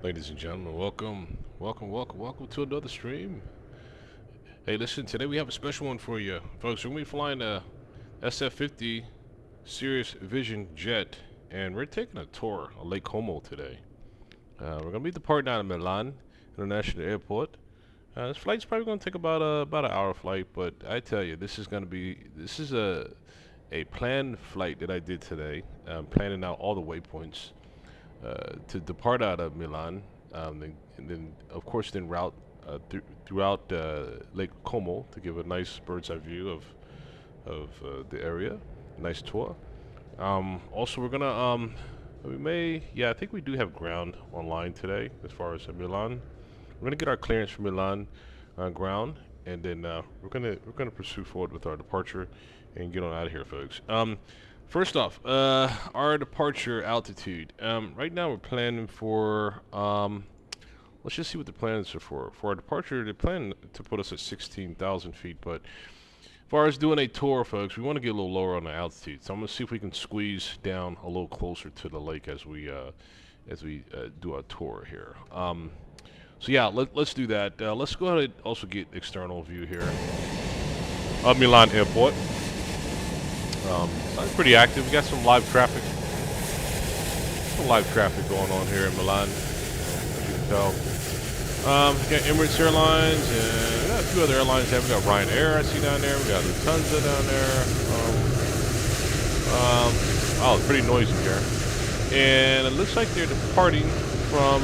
Ladies and gentlemen, welcome to another stream. Hey, listen, today we have a special one for you. Folks, we're going to be flying a SF50 Cirrus Vision Jet, and we're taking a tour of Lake Como today. We're going to be departing out of Milan International Airport. This flight's probably going to take about an hour flight, but I tell you, this is a planned flight that I did today. Planning out all the waypoints to depart out of Milan, and then of course then route throughout Lake Como to give a nice bird's eye view of the area, nice tour. Also, we're gonna I think we do have ground online today as far as Milan. We're gonna get our clearance from Milan on ground, and then we're gonna pursue forward with our departure and get on out of here, folks. First off, our departure altitude. Right now we're planning for, let's just see what the plans are for. For our departure, they plan to put us at 16,000 feet, but as far as doing a tour, folks, we want to get a little lower on the altitude. So I'm going to see if we can squeeze down a little closer to the lake as we do our tour here. So yeah, let's do that. Let's go ahead and also get external view here of Milan Airport. It's pretty active. We got some live traffic. Some live traffic going on here in Milan, as you can tell. We got Emirates Airlines and we got a few other airlines here. We got Ryanair I see down there. We got Lufthansa down there. Oh, it's pretty noisy here. And it looks like they're departing from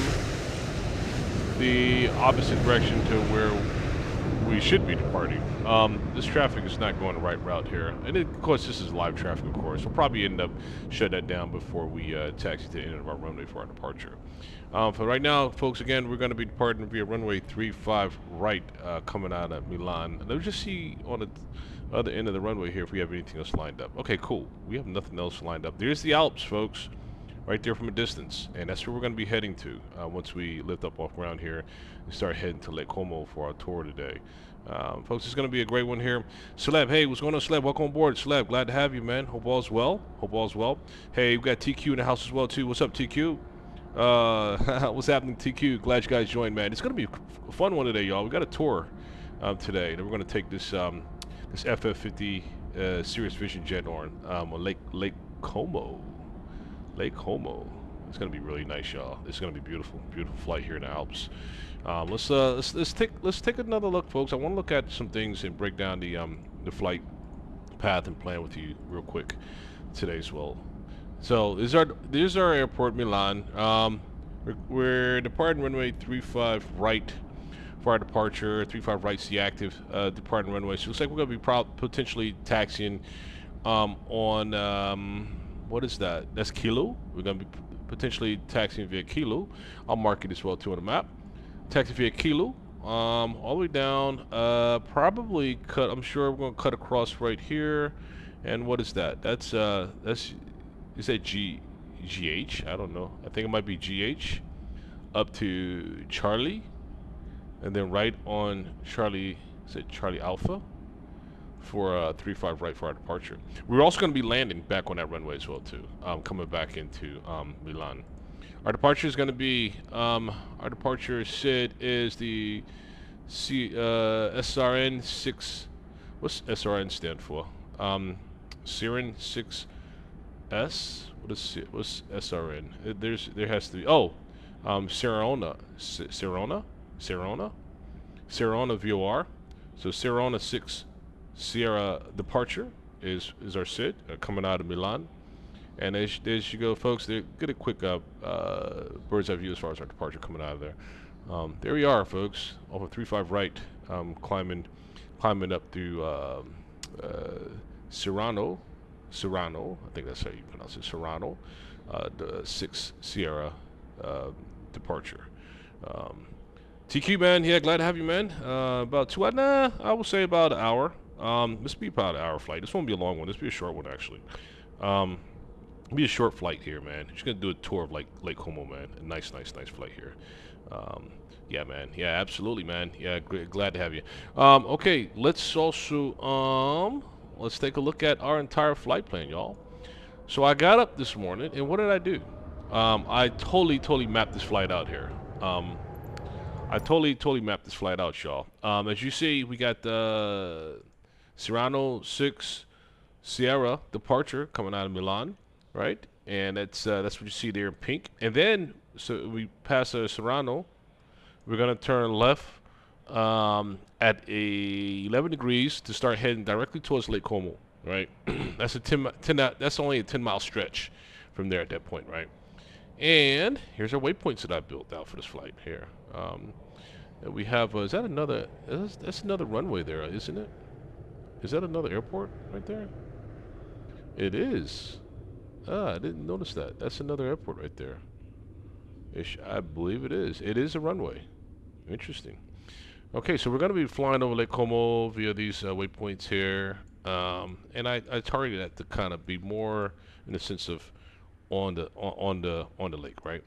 the opposite direction to where we should be departing. This traffic is not going the right route here. And of course, this is live traffic, of course. We'll probably end up shutting that down before we taxi to the end of our runway for our departure. For right now, folks, again, we're going to be departing via runway 35 right, coming out of Milan. Let's just see on the other end of the runway here if we have anything else lined up. Okay, cool. We have nothing else lined up. There's the Alps, folks, right there from a distance. And that's where we're going to be heading to once we lift up off ground here and start heading to Lake Como for our tour today. Folks, it's going to be a great one here. Celeb, hey, what's going on, Celeb? Welcome on board, Celeb. Glad to have you, man. Hope all's well. Hope all's well. Hey, we got TQ in the house as well, too. What's up, TQ? What's happening, TQ? Glad you guys joined, man. It's going to be a fun one today, y'all. We got a tour today. Then we're going to take this this FF50 Cirrus Vision Jet on Lake Como. Lake Como. It's gonna be really nice, y'all. It's gonna be beautiful, beautiful flight here in the Alps. Let's take another look, folks. I want to look at some things and break down the flight path and plan with you real quick today as well. So there's our airport, Milan. We're departing runway 35 right for our departure. 35 right's the active departing runway. So it looks like we're gonna be potentially taxiing on what is that? That's Kilo. We're gonna be potentially taxiing via Kilo. I'll mark it as well too on the map. Taxi via Kilo, all the way down. Probably cut. I'm sure we're gonna cut across right here. And what is that? That's is that GH? I don't know. I think it might be GH up to Charlie, and then right on Charlie. Is it Charlie Alpha? For 35 right for our departure. We're also going to be landing back on that runway as well too, coming back into Milan. Our departure is going to be our departure SID is the SRN 6. What's SRN stand for? SRN 6S. What's SRN? There has to be Sirona VOR. So Sirona 6 Sierra departure is our SID coming out of Milan, and as you go, folks, get a quick bird's eye view as far as our departure coming out of there. There we are, folks, off of 35 right, climbing up through Serrano, I think that's how you pronounce it, Serrano, the 6 Sierra departure. TQ, man, yeah, glad to have you, man. About I will say about an hour. This will be about an hour flight. This won't be a long one. This will be a short one, actually. It'll be a short flight here, man. Just gonna do a tour of Lake Como, man. A nice flight here. Yeah, man. Yeah, absolutely, man. Yeah, glad to have you. Okay, let's also let's take a look at our entire flight plan, y'all. So I got up this morning, and what did I do? I totally mapped this flight out here. I totally mapped this flight out, y'all. As you see, we got the Serrano 6 Sierra departure coming out of Milan, right? And that's what you see there in pink. And then, so we pass Serrano. We're gonna turn left at 11 degrees to start heading directly towards Lake Como, right? That's a 10 that's only a 10-mile stretch from there at that point, right? And here's our waypoints that I built out for this flight here. We have, is that another, that's another runway there, isn't it? Is that another airport right there? It is. Ah, I didn't notice that. That's another airport right there. I believe it is. It is a runway. Interesting. Okay, so we're going to be flying over Lake Como via these waypoints here. And I targeted that to kind of be more in the sense of on the lake, right?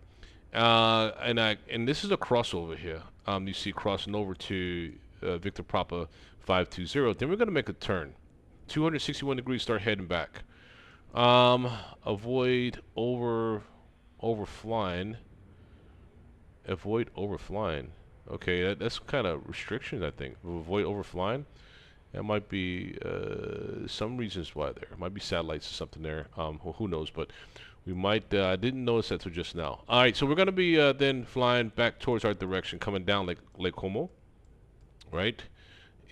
And this is a crossover here. You see crossing over to Victor Papa 520. Then we're gonna make a turn, 261 degrees. Start heading back. Avoid overflying. Avoid overflying. Okay, that's kind of restrictions, I think. Avoid overflying. That might be some reasons why there. Might be satellites or something there. Who knows? But we might. I didn't notice that till just now. All right, so we're gonna be then flying back towards our direction, coming down Lake Como, right?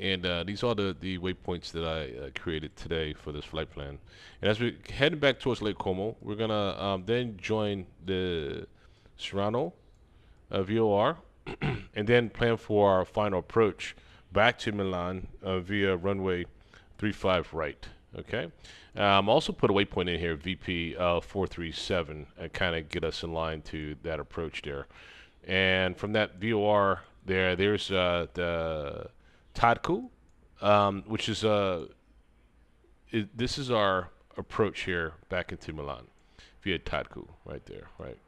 And these are the waypoints that I created today for this flight plan. And as we're heading back towards Lake Como, we're gonna then join the Serrano VOR, and then plan for our final approach back to Milan via runway 35 right. Okay. Also put a waypoint in here, VP 437, and kind of get us in line to that approach there. And from that VOR there's the Tadku, which is this is our approach here back into Milan via Tadku right there, right?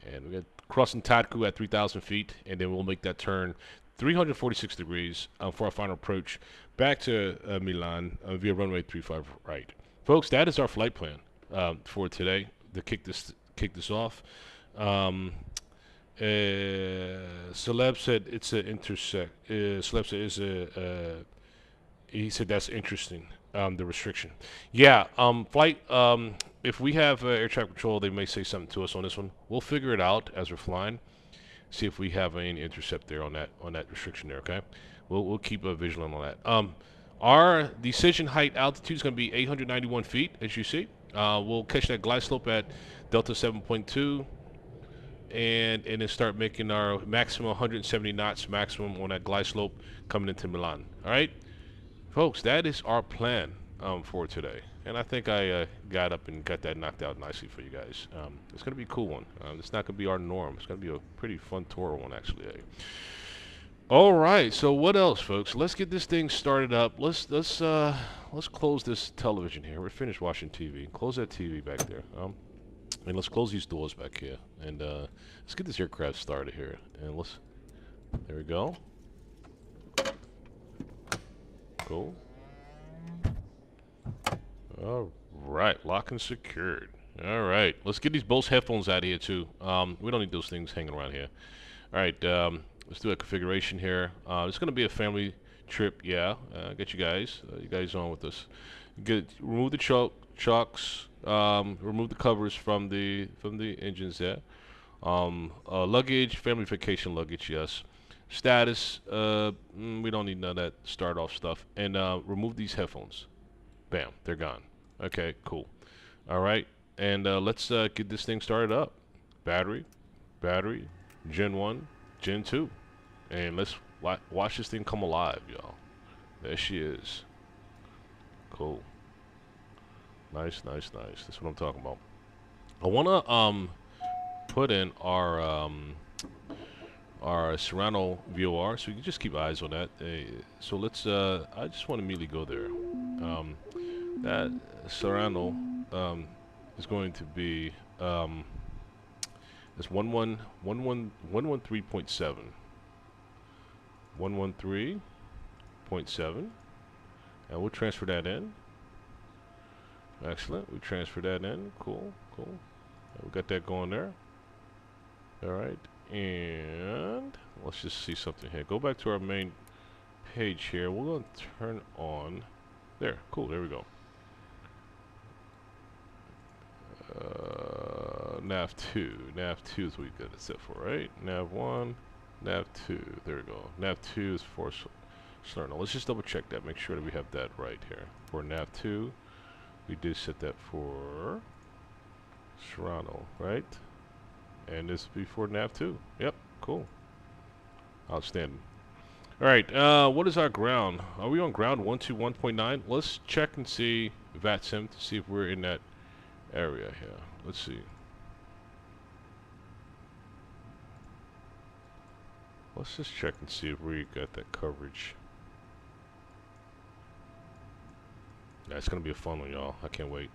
And we're crossing Tadku at 3,000 feet, and then we'll make that turn 346 degrees for our final approach back to Milan via runway 35 right. Folks, that is our flight plan for today to kick this off. Celeb said it's an intersect. Celeb said it's he said that's interesting. The restriction. Yeah. Flight. If we have air traffic control, they may say something to us on this one. We'll figure it out as we're flying. See if we have any intercept there on that restriction there. Okay. We'll keep a vigilant on that. Our decision height altitude is going to be 891 feet, as you see. We'll catch that glide slope at Delta 7.2. And then start making our maximum 170 knots maximum on that glide slope coming into Milan. All right, folks, that is our plan for today. And I think I got up and got that knocked out nicely for you guys. It's going to be a cool one. It's not going to be our norm. It's going to be a pretty fun tour one, actually. All right, so what else, folks? Let's get this thing started up. Let's close this television here. We're finished watching TV. Close that TV back there. And let's close these doors back here. And let's get this aircraft started here. And there we go. Cool. All right, lock and secured. All right, let's get these Bose headphones out of here too. We don't need those things hanging around here. All right, let's do a configuration here. It's going to be a family trip. Yeah, get you guys on with us. Remove the chocks. Remove the covers from the engines there. Luggage, family vacation luggage, yes. Status, we don't need none of that start off stuff. And remove these headphones. Bam, they're gone. Okay, cool. All right, and let's get this thing started up. Battery, Gen 1, Gen 2. And let's watch this thing come alive, y'all. There she is. Cool. Nice. That's what I'm talking about. I wanna put in our Serrano VOR, so you can just keep eyes on that. So let's. I just want to immediately go there. That Serrano is going to be it's 113.7. 113.7, and we'll transfer that in. Excellent. We transfer that in. Cool. We got that going there. All right. And let's just see something here. Go back to our main page here. We're going to turn on. There, cool. There we go. Nav 2. Nav 2 is what we got it set for, right? Nav 1, Nav 2. There we go. Nav 2 is for Salerno. Let's just double check that. Make sure that we have that right here. For Nav 2, we did set that for Serrano, right? And this will be for Nav 2. Yep, cool. Outstanding. Alright, what is our ground? Are we on ground 121.9? Let's check and see VATSIM to see if we're in that area here. Let's see. Let's just check and see if we got that coverage. That's gonna be a fun one, y'all. I can't wait.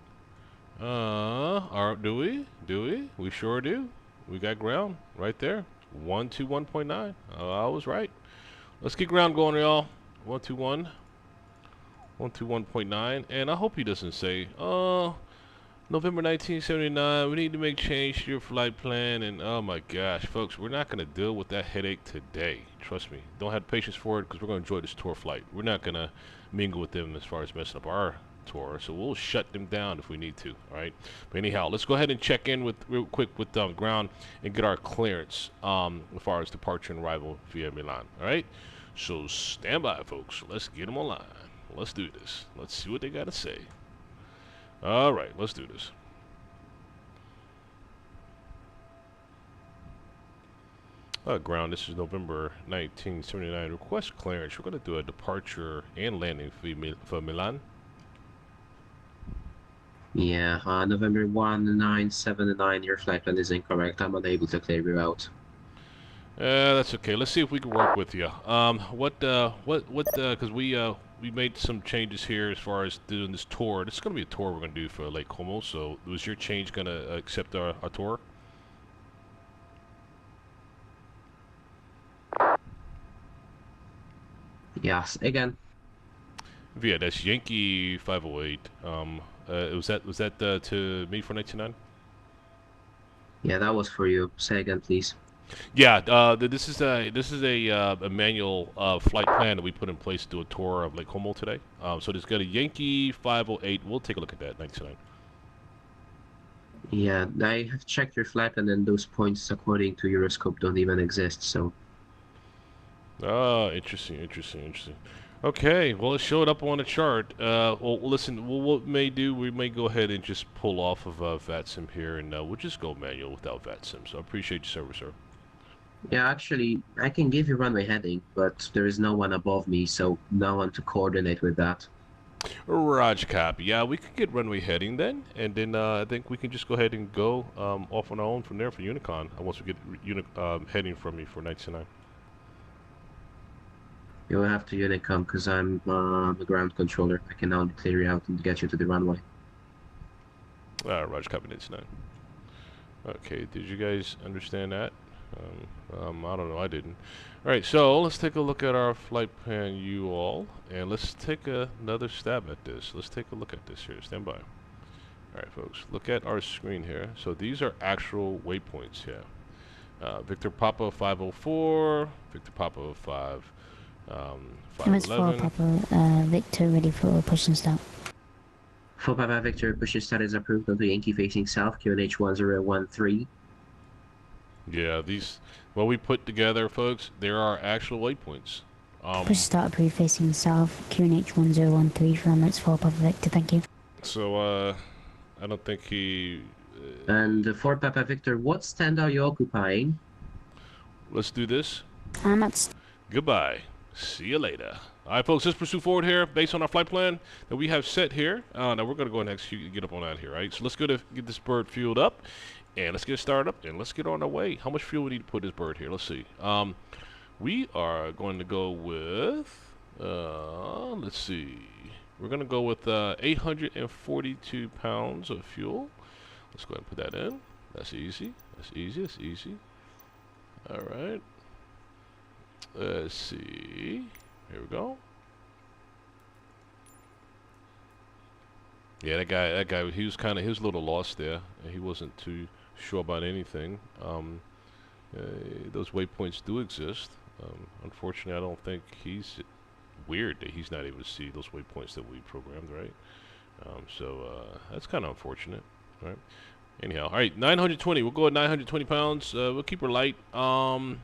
Do we? Do we? We sure do. We got ground right there. 121.9. I was right. Let's get ground going, y'all. 121. 121.9. And I hope he doesn't say, November 1979, we need to make change to your flight plan. And oh my gosh, folks, we're not going to deal with that headache today. Trust me. Don't have patience for it because we're going to enjoy this tour flight. We're not going to mingle with them as far as messing up our tour. So we'll shut them down if we need to. All right. But anyhow, let's go ahead and check in with real quick with ground and get our clearance as far as departure and arrival via Milan. All right. So stand by, folks. Let's get them online. Let's do this. Let's see what they got to say. All right, let's do this. Ground, this is November 1979. Request clearance. We're going to do a departure and landing for Milan. Yeah, November 1979, your flight plan is incorrect. I'm unable to clear you out. That's okay. Let's see if we can work with you. Because we made some changes here as far as doing this tour. This is going to be a tour we're going to do for Lake Como. So was your change going to accept our tour? Yes, again. Yeah, that's Yankee 508. Was that to me for 1999? Yeah, that was for you. Say again, please. Yeah, this is a manual flight plan that we put in place to do a tour of Lake Como today. So there's got a Yankee 508. We'll take a look at that 1999. Yeah, I have checked your flight plan and those points according to Euroscope don't even exist, so. Interesting. Okay, well, it showed up on the chart. Well, listen, what we may do, we may go ahead and just pull off of VATSIM here, and we'll just go manual without VATSIM. So I appreciate your service, sir. Yeah, actually, I can give you runway heading, but there is no one above me, so no one to coordinate with that. Roger, copy. Yeah, we could get runway heading then, and then I think we can just go ahead and go off on our own from there for Unicon. Once we get heading from me for 1999. You'll have to Unicom because I'm the ground controller. I can only clear you out and get you to the runway. Roger, copy 1999. Okay, did you guys understand that? I don't know, I didn't. Alright, so let's take a look at our flight plan, you all, and let's take another stab at this. Let's take a look at this here. Stand by. Alright, folks, look at our screen here. So these are actual waypoints here. Victor Papa 504, Victor Papa 5, 511. Papa Victor, ready for push and start. 4 Papa Victor, push and start is approved onto Yankee facing south, QNH 1013. Yeah, what we put together, folks, there are actual waypoints. Push start approved facing south, QNH 1013 from Emirates 4 Papa Victor, thank you. So, I don't think he... And 4 Papa Victor, what stand are you occupying? Let's do this. I'm at... Goodbye. See you later. All right, folks, let's pursue forward here based on our flight plan that we have set here. Now, we're going to go and execute and get up on that here, right? So let's go to get this bird fueled up, and let's get started up, and let's get on our way. How much fuel we need to put this bird here? Let's see. We are going to go with, let's see. We're going to go with 842 pounds of fuel. Let's go ahead and put that in. That's easy. All right. Let's see. Here we go. Yeah, that guy, he was a little lost there. He wasn't too sure about anything. Those waypoints do exist. Unfortunately, I don't think he's weird that he's not able to see those waypoints that we programmed, right? That's kind of unfortunate, right? Anyhow, all right, 920. We'll go at 920 pounds. We'll keep her light. And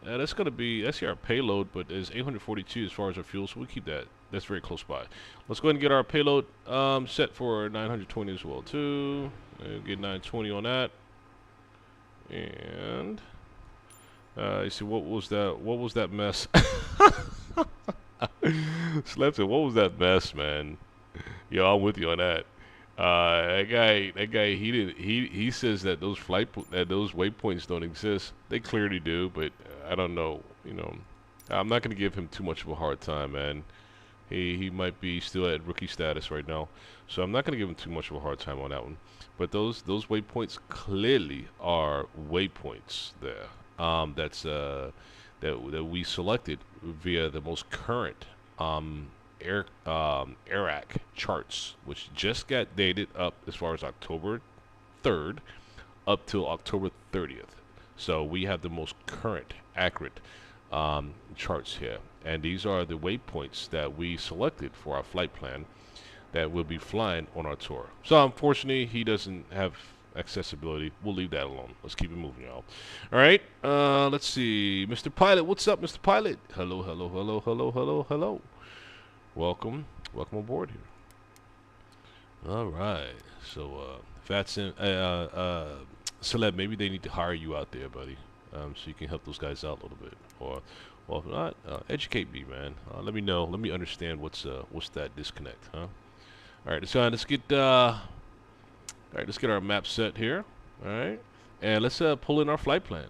that's our payload, but it's 842 as far as our fuel, so we'll keep that. That's very close by. Let's go ahead and get our payload set for 920 as well too. Get 920 on that. And you see, what was that? What was that mess? Slepton, what was that mess, man? Yo, I'm with you on that. That guy, he says that those waypoints don't exist. They clearly do, but I don't know. You know, I'm not gonna give him too much of a hard time, man. He might be still at rookie status right now, so I'm not gonna give him too much of a hard time on that one. But those waypoints clearly are waypoints there. That we selected via the most current AIRAC charts, which just got dated up as far as October 3rd up till October 30th. So we have the most current, accurate charts here. And these are the waypoints that we selected for our flight plan that we'll be flying on our tour. So unfortunately, he doesn't have accessibility. We'll leave that alone. Let's keep it moving, y'all. All right. Let's see. Mr. Pilot, what's up, Mr. Pilot? Hello, hello, hello, hello, hello, hello. Welcome aboard here. All right. So, Fatsim, Celeb, maybe they need to hire you out there, buddy, so you can help those guys out a little bit. Or, well, if not, educate me, man. Let me know. Let me understand what's that disconnect, huh? All right. So let's get our map set here. All right, and let's pull in our flight plan.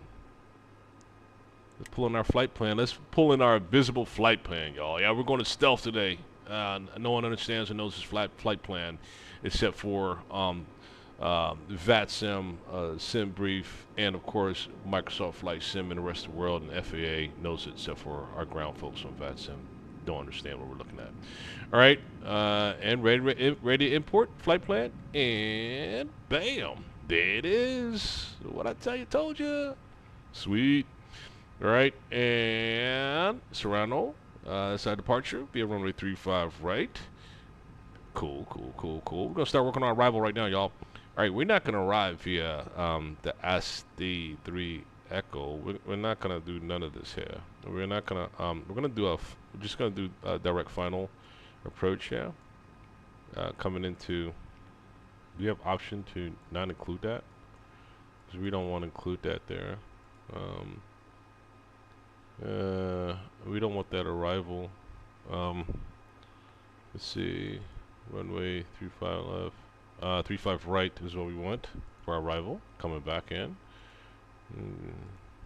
Let's pull in our flight plan. Let's pull in our visible flight plan, y'all. Yeah, we're going to stealth today. No one understands or knows this flight plan, except for VATSIM, SimBrief, and of course Microsoft Flight Sim and the rest of the world, and FAA knows it, except for our ground folks on VATSIM. Don't understand what we're looking at. All right, and ready to import flight plan, and bam, there it is. What I told you. Sweet. All right, and Serrano, that's our departure via runway 35 right. Cool. We're gonna start working on our arrival right now, y'all. All right, we're not gonna arrive via the SD3 Echo. We're not gonna do none of this here. We're not gonna we're just gonna do a direct final approach here. Coming into, do you have option to not include that? Because we don't want to include that there. We don't want that arrival. Let's see, runway 35 left, 35 right is what we want for our arrival. Coming back in.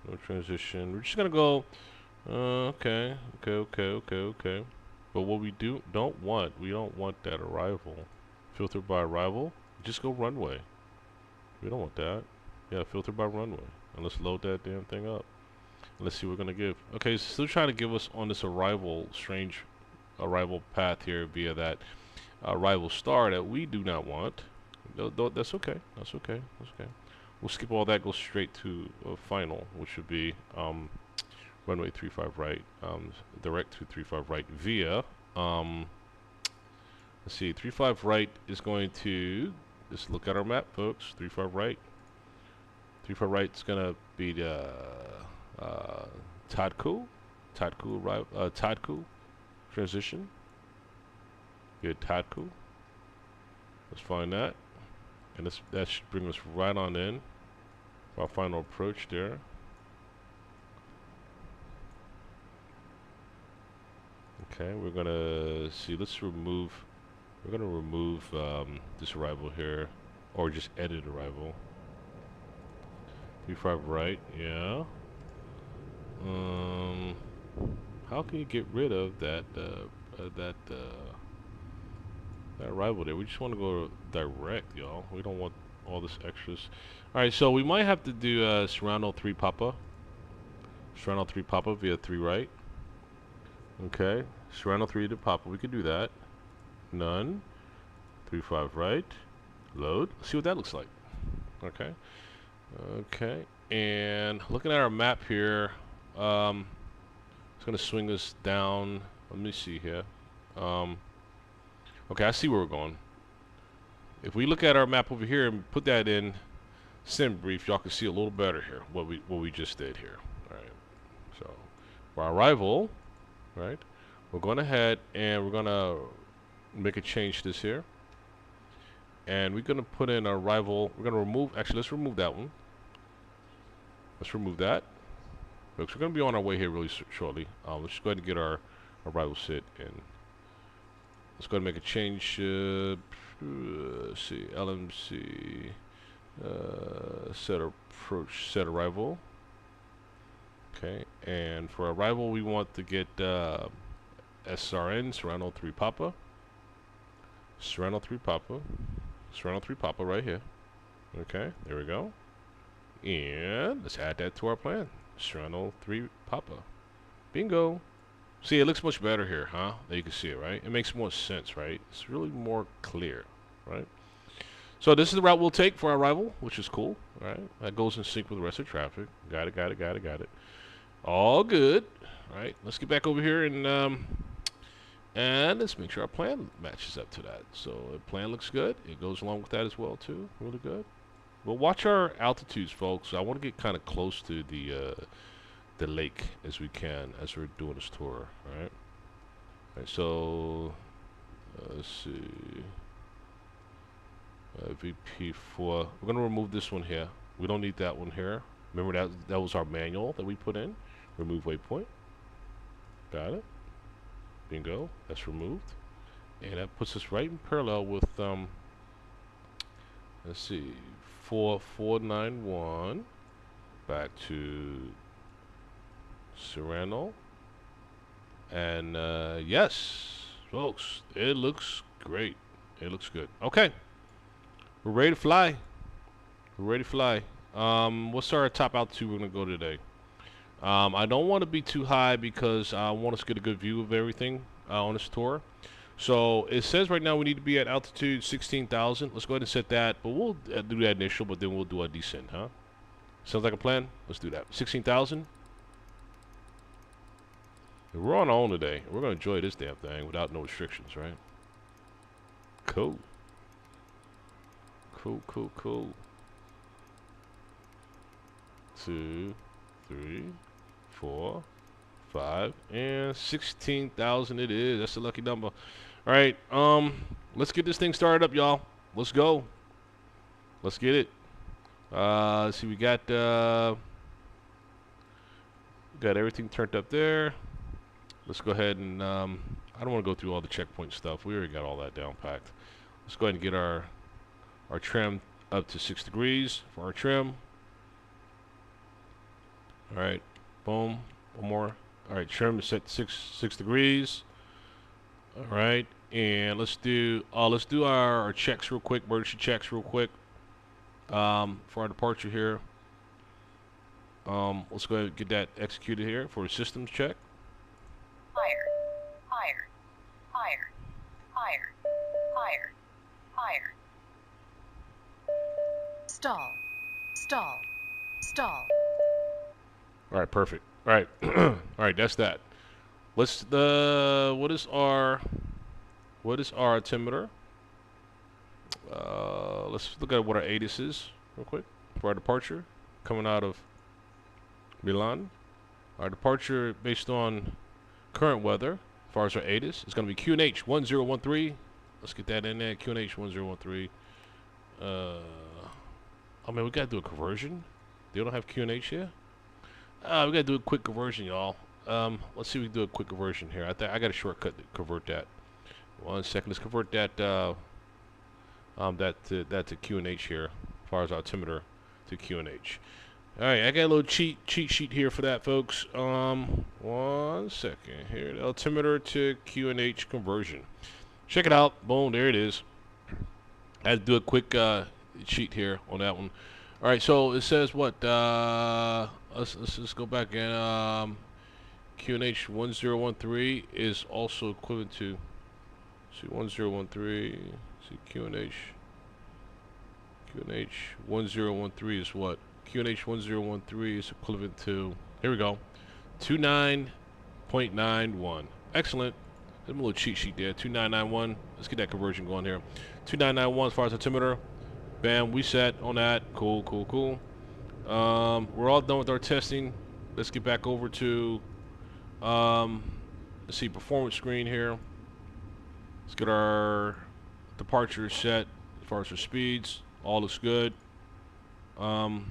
No transition. We're just gonna go. Okay. But what we don't want that arrival. Filter by arrival. Just go runway. We don't want that. Yeah, filter by runway. And let's load that damn thing up. Let's see what we're gonna give. Okay, it's still trying to give us on this strange arrival path here via that arrival star that we do not want. That's okay. That's okay. We'll skip all that. Go straight to final, which would be runway 35 right. Direct to 35 right via. Let's see. 35 right is going to. Just look at our map, folks. 35 right. 35 right is gonna be the Tadku transition. Good Tadku. Let's find that, and that should bring us right on in for our final approach there. Okay, we're gonna see. We're gonna remove this arrival here, or just edit arrival. 35 right, yeah. How can you get rid of that arrival there? We just want to go direct, y'all. We don't want all this extras. All right, so we might have to do Serrano 3 Papa. Serrano 3 Papa via 3 right. Okay, Serrano 3 to Papa. We could do that. None. 35 right. Load. Let's see what that looks like. Okay. Okay, and looking at our map here, it's gonna swing us down. Let me see here. Um, okay, I see where we're going. If we look at our map over here and put that in sim brief, y'all can see a little better here what we just did here. All right. So for our arrival, right, we're going ahead and we're gonna make a change to this here, and we're gonna put in our arrival. We're gonna remove. Actually, let's remove that one. Let's remove that. Folks, we're gonna be on our way here really shortly. Let's just go ahead and get our arrival set in. Let's go ahead and make a change. Let's see, LMC, set approach, set arrival. Okay, and for arrival, we want to get SRN, Serrano 3 Papa. Serrano 3 Papa. Serrano 3 Papa right here. Okay, there we go. And let's add that to our plan. Serrano 3 Papa. Bingo. See, it looks much better here, huh? There you can see it, right? It makes more sense, right? It's really more clear, right? So this is the route we'll take for our arrival, which is cool, right? That goes in sync with the rest of the traffic. Got it, got it, got it, got it. All good, right? Let's get back over here and let's make sure our plan matches up to that. So the plan looks good. It goes along with that as well, too. Really good. We'll watch our altitudes, folks. I want to get kind of close to the lake as we can as we're doing this tour, right? Right, so let's see. VP4. We're gonna remove this one here. We don't need that one here. Remember that was our manual that we put in. Remove waypoint. Got it. Bingo. That's removed, and that puts us right in parallel with let's see, 4491 back to Serrano. And yes, folks, it looks great. It looks good. Okay, we're ready to fly. We're ready to fly. What's our top altitude we're gonna go today? I don't want to be too high because I want us to get a good view of everything on this tour. So it says right now we need to be at altitude 16,000. Let's go ahead and set that, but we'll do that initial, but then we'll do a descent, huh? Sounds like a plan? Let's do that. 16,000. We're on our own today. We're going to enjoy this damn thing without no restrictions, right? Cool. Cool, cool, cool. 2, 3, 4, 5, and 16,000 it is. That's a lucky number. All right, let's get this thing started up, y'all. Let's go. Let's get it. Let's see, we got everything turned up there. Let's go ahead and I don't want to go through all the checkpoint stuff. We already got all that down packed. Let's go ahead and get our trim up to 6 degrees for our trim. All right, boom, one more. All right, trim is set 6 degrees. All right, and let's do our checks real quick, emergency checks real quick for our departure here. Let's go ahead and get that executed here for a systems check. Higher, higher, higher, higher, higher, higher. Stall, stall, stall. All right, perfect. All right, all right, that's that. What is our altimeter? Let's look at what our ATIS is real quick for our departure coming out of Milan. Our departure based on current weather, as far as our ATIS, is going to be QNH 1013. Let's get that in there. QNH 1013. I mean, we got to do a conversion. They don't have QNH here. We got to do a quick conversion, y'all. Let's see if we can do a quick conversion here. I got a shortcut to convert that. 1 second. Let's convert that to QNH here, as far as altimeter to QNH. All right, I got a little cheat sheet here for that, folks. 1 second here. The altimeter to QNH conversion. Check it out. Boom, there it is. I had to do a quick sheet here on that one. All right, so it says what? Let's just go back and QNH 1013 is also equivalent to, see, 1013. See, QNH 1013 is what? QNH 1013 is equivalent to, here we go, 29.91. Excellent. There's a little cheat sheet there. 2991. Let's get that conversion going here. 2991 as far as altimeter. Bam, we set on that. Cool, cool, cool. We're all done with our testing. Let's get back over to, let's see, performance screen here. Let's get our departure set as far as our speeds. All looks good. Hey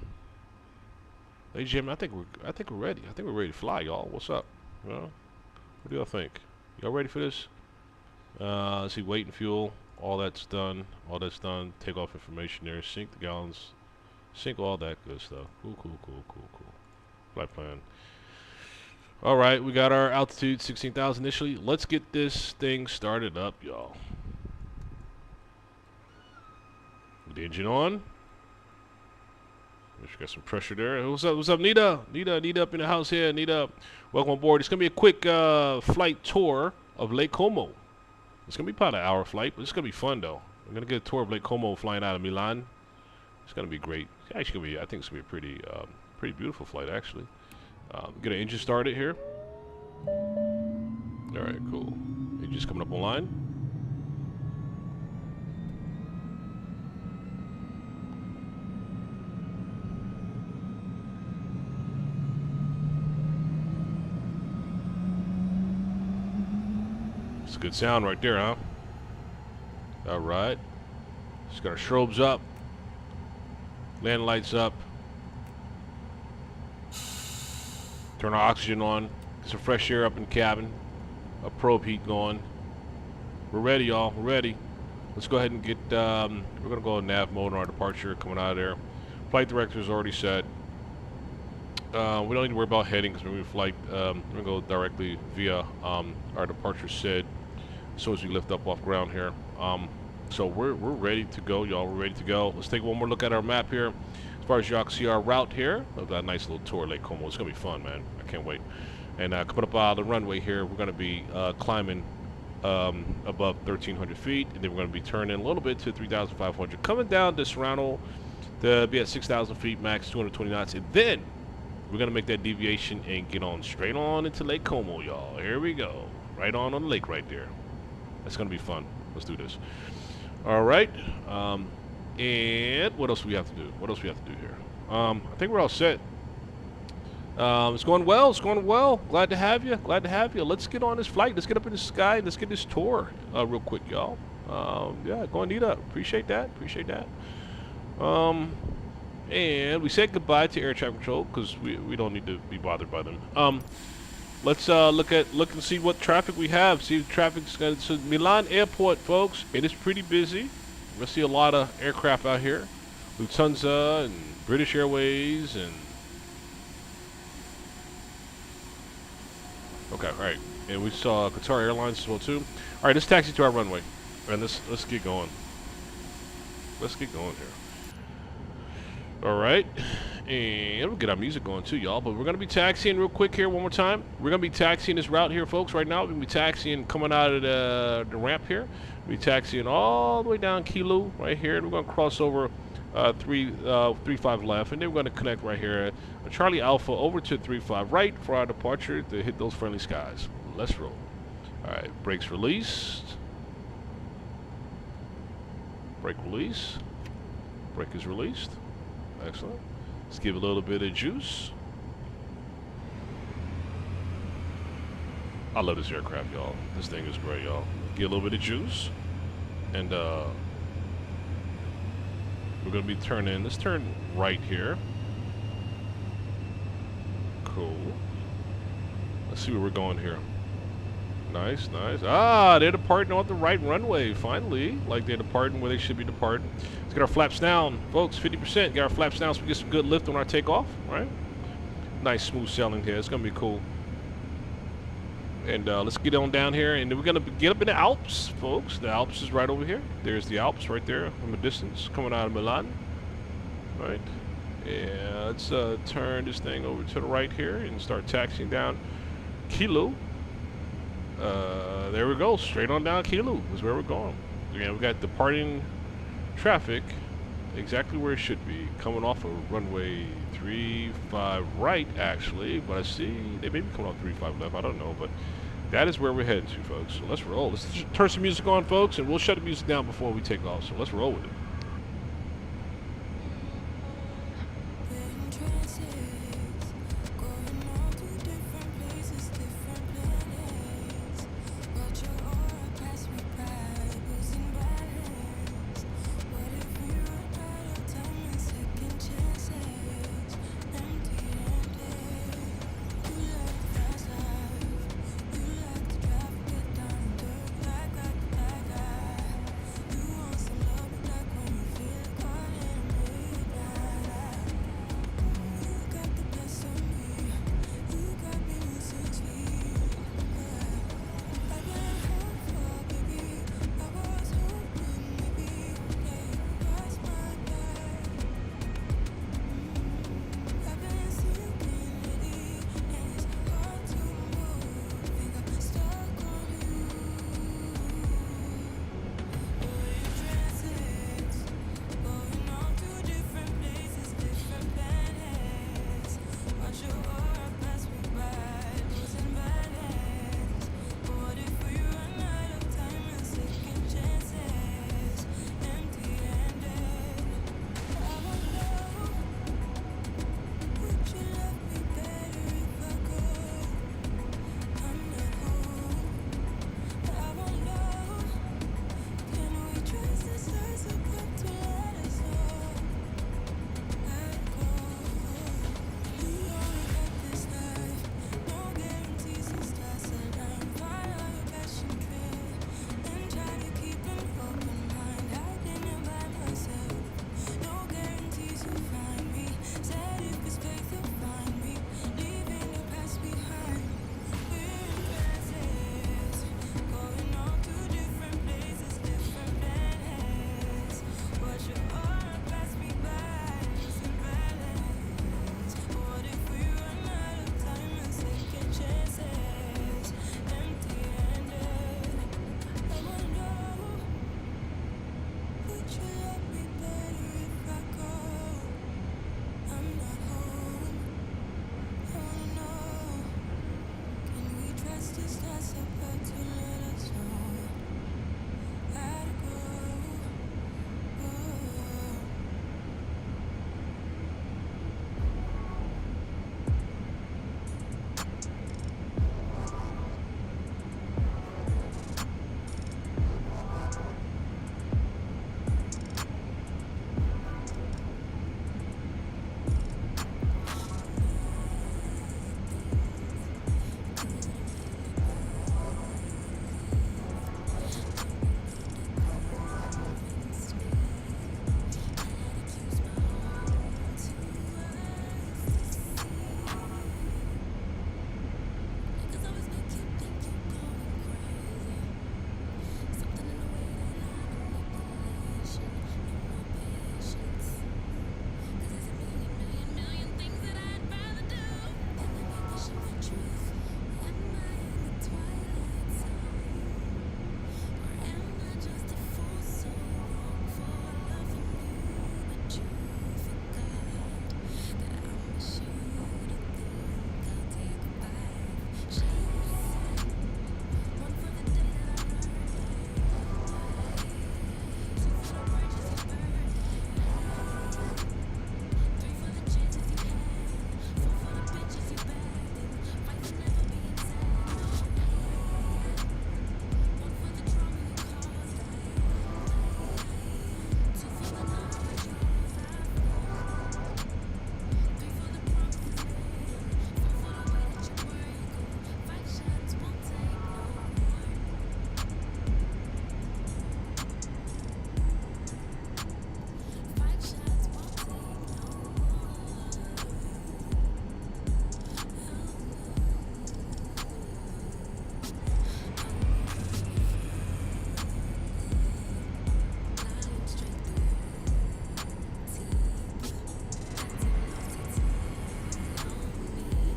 Jim, I think we're ready. I think we're ready to fly, y'all. What's up? What do y'all think? Y'all ready for this? Let's see, weight and fuel. All that's done. All that's done. Takeoff information there. Sync the gallons. Sync all that good stuff. Cool, cool, cool, cool, cool. Flight plan. All right, we got our altitude 16,000 initially. Let's get this thing started up, y'all. With the engine on. We got some pressure there. What's up? What's up, Nita? Nita up in the house here. Nita, welcome aboard. It's gonna be a quick flight tour of Lake Como. It's gonna be about an hour flight, but it's gonna be fun though. We're gonna get a tour of Lake Como flying out of Milan. It's gonna be great. It's actually gonna be, I think it's gonna be a pretty beautiful flight actually. Get an engine started here. All right, cool. Engine's coming up online. It's a good sound right there, huh? All right. Just got our strobes up. Land lights up. Turn our oxygen on. Get some fresh air up in the cabin. A probe heat going. We're ready, y'all. We're ready. Let's go ahead and get, we're going to go in nav mode on our departure coming out of there. Flight director is already set. We don't need to worry about heading because when we flight, we're going to go directly via our departure SID as soon as we lift up off ground here. So we're ready to go, y'all. We're ready to go. Let's take one more look at our map here. As far as y'all can see our route here of that nice little tour of Lake Como. It's going to be fun, man. I can't wait. And coming up out of the runway here, we're going to be climbing above 1,300 feet. And then we're going to be turning a little bit to 3,500. Coming down to Serrano to be at 6,000 feet max, 220 knots. And then we're going to make that deviation and get on straight on into Lake Como, y'all. Here we go. Right on the lake right there. That's going to be fun. Let's do this. All right. And what else do we have to do? What else do we have to do here? I think we're all set. It's going well. It's going well. Glad to have you. Glad to have you. Let's get on this flight. Let's get up in the sky. Let's get this tour real quick, y'all. Yeah, go and eat up. Appreciate that. Appreciate that. And we said goodbye to air traffic control because we don't need to be bothered by them. Let's look and see what traffic we have. See if traffic's going to Milan Airport, folks. It is pretty busy. We're gonna see a lot of aircraft out here. Lufthansa and British Airways and okay, all right. And we saw Qatar Airlines as well too. All right, let's taxi to our runway, and let's get going. Let's get going here. All right, and we'll get our music going too, y'all. But we're gonna be taxiing real quick here one more time. We're gonna be taxiing this route here, folks. Right now, we're gonna be taxiing coming out of the ramp here. We'll be taxiing all the way down Kilo right here, and we're gonna cross over 35 left, and then we're gonna connect right here at Charlie Alpha over to 35 right for our departure to hit those friendly skies. Let's roll. All right, brakes released. Brake release. Brake is released. Excellent. Let's give it a little bit of juice. I love this aircraft, y'all. This thing is great, y'all. Get a little bit of juice. And we're going to be turning. Let's turn right here. Cool. Let's see where we're going here. Nice, nice. Ah, they're departing on the right runway, finally. Like they're departing where they should be departing. Let's get our flaps down, folks. 50%. Get our flaps down so we get some good lift on our takeoff, right? Nice, smooth sailing here. It's going to be cool. And let's get on down here. And then we're going to get up in the Alps, folks. The Alps is right over here. There's the Alps right there from a distance coming out of Milan. Right? Yeah, let's turn this thing over to the right here and start taxiing down Kilo. There we go, straight on down Kilo is where we're going. Again, we got departing traffic exactly where it should be. Coming off of runway 35 right, actually, but I see they may be coming off 35 left. I don't know, but that is where we're heading to, folks. So let's roll. Let's turn some music on, folks, and we'll shut the music down before we take off. So let's roll with it.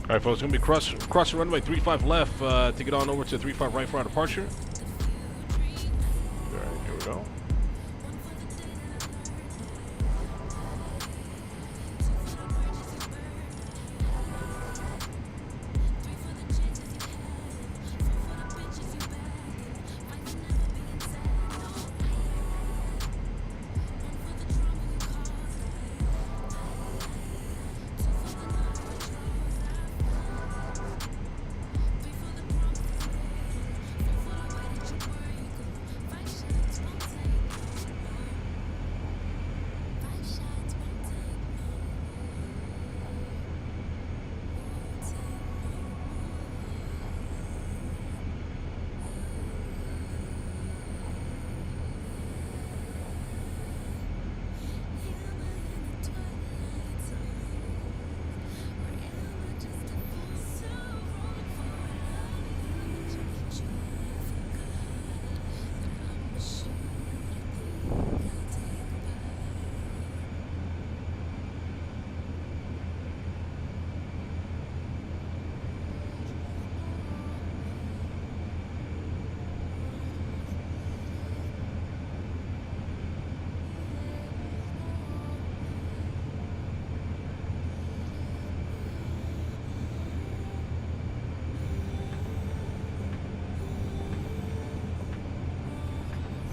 All right, folks, going to be crossing runway 35 left to get on over to 35 right for our departure. All right, here we go.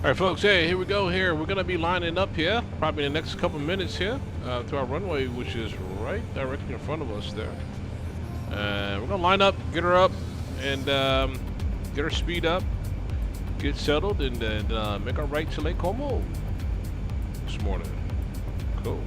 All right, folks. Hey, here we go. Here we're gonna be lining up here, probably in the next couple minutes here, to our runway, which is right directly in front of us there. We're gonna line up, get her up, and get her speed up, get settled, and then make our right to Lake Como this morning. Cool.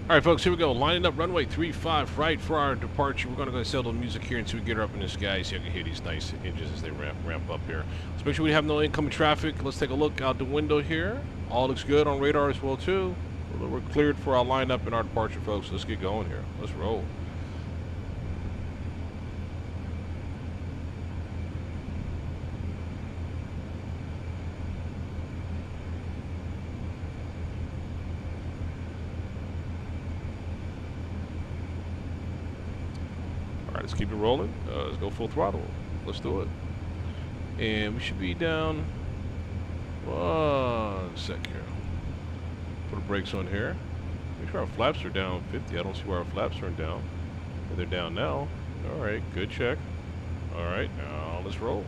All right, folks, here we go. Lining up runway 35 right for our departure. We're going to go settle the music here until we get her up in the sky so you can hear these nice engines as they ramp up here. Let's make sure we have no incoming traffic. Let's take a look out the window here. All looks good on radar as well, too. We're cleared for our lineup and our departure, folks. Let's get going here. Let's roll. Let's keep it rolling. Let's go full throttle. Let's do it. And we should be down 1 sec here. Put the brakes on here. Make sure our flaps are down 50. I don't see where our flaps are down. But they're down now. All right, good check. All right, now let's roll.